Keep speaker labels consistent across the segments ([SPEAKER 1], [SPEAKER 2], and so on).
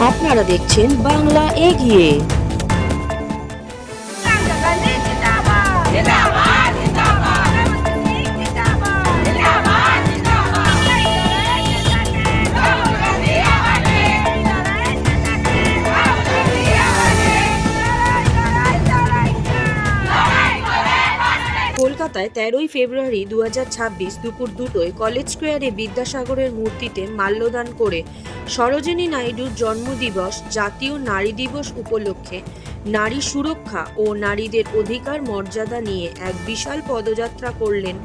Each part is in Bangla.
[SPEAKER 1] আপনারা দেখছেন বাংলা এগিয়ে। কলকাতায় 13ই ফেব্রুয়ারি 2026 দুপুর 2টোয় কলেজ স্কোয়ারে বিদ্যাসাগরের মূর্তিতে মাল্যদান করে সরোজিনী নাইডুর জন্মদিবস জাতীয় নারী দিবস উপলক্ষে নারী সুরক্ষা ও নারীদের অধিকার মর্যাদা নিয়ে এক বিশাল পদযাত্রা করলেন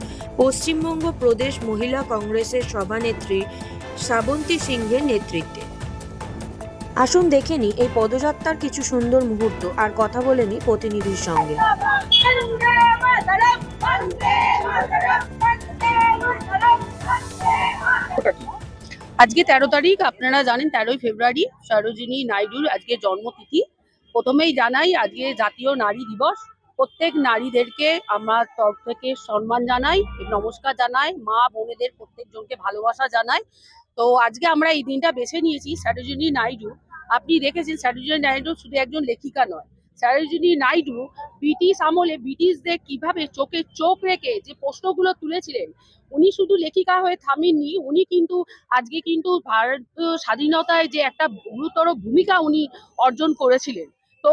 [SPEAKER 1] পশ্চিমবঙ্গ প্রদেশ মহিলা কংগ্রেসের সভানেত্রী শ্রাবন্তী সিংহের নেতৃত্বে। আসুন দেখে নিই এই পদযাত্রার কিছু সুন্দর মুহূর্ত আর কথা বলে নিই প্রতিনিধির সঙ্গে।
[SPEAKER 2] আজকে 13 তারিখ, আপনারা জানেন 13ই ফেব্রুয়ারি সরোজিনী নাইডুর আজকে জন্মতিথি। প্রথমেই জানাই আজকে জাতীয় নারী দিবস। প্রত্যেক নারীদেরকে আমার তরফ থেকে সম্মান জানাই, নমস্কার জানাই, মা বোনেদের প্রত্যেকজনকে ভালোবাসা জানাই। তো আজকে আমরা এই দিনটা বেছে নিয়েছি সরোজিনী নাইডু। আপনি দেখেছেন সরোজিনী নাইডু শুধু একজন লেখিকা নয়, সরোজিনী নাইডু ব্রিটিশ আমলে ব্রিটিশদের কিভাবে চোখে চোখ রেখে যে প্রশ্নগুলো তুলেছিলেন, উনি শুধু লেখিকা হয়ে থামেননি, উনি কিন্তু আজকে কিন্তু ভারতীয় স্বাধীনতায় যে একটা গুরুতর ভূমিকা উনি অর্জন করেছিলেন। তো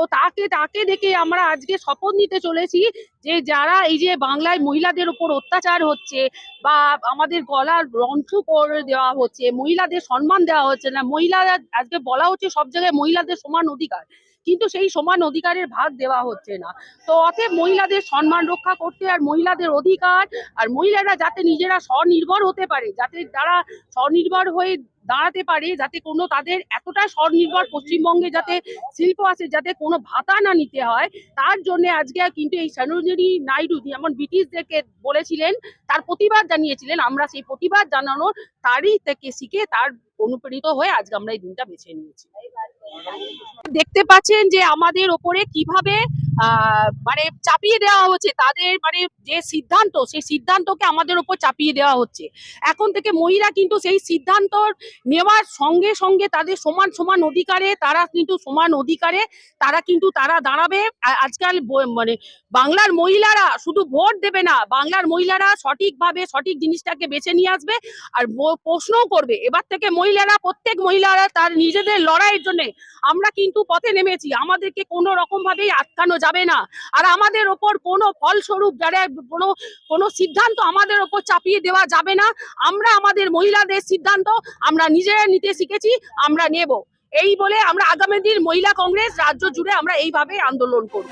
[SPEAKER 2] তাকে দেখে আমরা আজকে শপথ নিতে চলেছি যে যারা এই যে বাংলায় মহিলাদের উপর অত্যাচার হচ্ছে বা আমাদের গলার রন্ধ্র করে দেওয়া হচ্ছে, মহিলাদের সম্মান দেওয়া হচ্ছে না, মহিলারা আজকে বলা হচ্ছে সব জায়গায় মহিলাদের সমান অধিকার, কিন্তু সেই সমান অধিকারের ভাগ দেওয়া হচ্ছে না। তো অতএব মহিলাদের সম্মান রক্ষা করতে আর মহিলাদের অধিকার আর মহিলারা যাতে নিজেরা স্বনির্ভর হতে পারে, যাতে তারা স্বনির্ভর হয়ে দাঁড়াতে পারে, যাতে কোনো তাদের এতটা স্বনির্ভর পশ্চিমবঙ্গে যাতে শিল্প আছে, যাতে কোনো ভাতা না নিতে হয়, তার জন্য আজকে কিন্তু এই সরোজিনী নাইডু যেমন ব্রিটিশদেরকে বলেছিলেন, তার প্রতিবাদ জানিয়েছিলেন, আমরা সেই প্রতিবাদ জানানোর তারই থেকে শিখে তার অনুপ্রেরিত হয়ে আজকে আমরা এই দিনটা বেছে নিয়েছি। দেখতে পাচ্ছেন যে আমাদের ওপরে কিভাবে মানে চাপিয়ে দেওয়া হচ্ছে, তাদের মানে যে সিদ্ধান্ত, সেই সিদ্ধান্তকে আমাদের ওপর চাপিয়ে দেওয়া হচ্ছে। এখন থেকে মহিলা কিন্তু সেই সিদ্ধান্ত নেওয়ার সঙ্গে সঙ্গে তাদের সমান সমান অধিকারে, তারা কিন্তু সমান অধিকারে তারা দাঁড়াবে। আজকাল মানে বাংলার মহিলারা শুধু ভোট দেবে না, বাংলার মহিলারা সঠিকভাবে সঠিক জিনিসটাকে বেছে নিয়ে আসবে আর প্রশ্নও করবে। এবার থেকে প্রত্যেক মহিলারা তার নিজেদের লড়াইয়ের জন্য আমরা কিন্তু পথে নেমেছি, আমাদেরকে কোনো রকম ভাবেই আটকানো যাবে না। আর আমাদের ওপর কোনো ফলস্বরূপ যারা কোনো সিদ্ধান্ত আমাদের ওপর চাপিয়ে দেওয়া যাবে না। আমরা আমাদের মহিলাদের সিদ্ধান্ত আমরা নিজেরা নিতে শিখেছি, আমরা নেব। এই বলে আমরা আগামী দিন মহিলা কংগ্রেস রাজ্য জুড়ে আমরা এইভাবে আন্দোলন করব।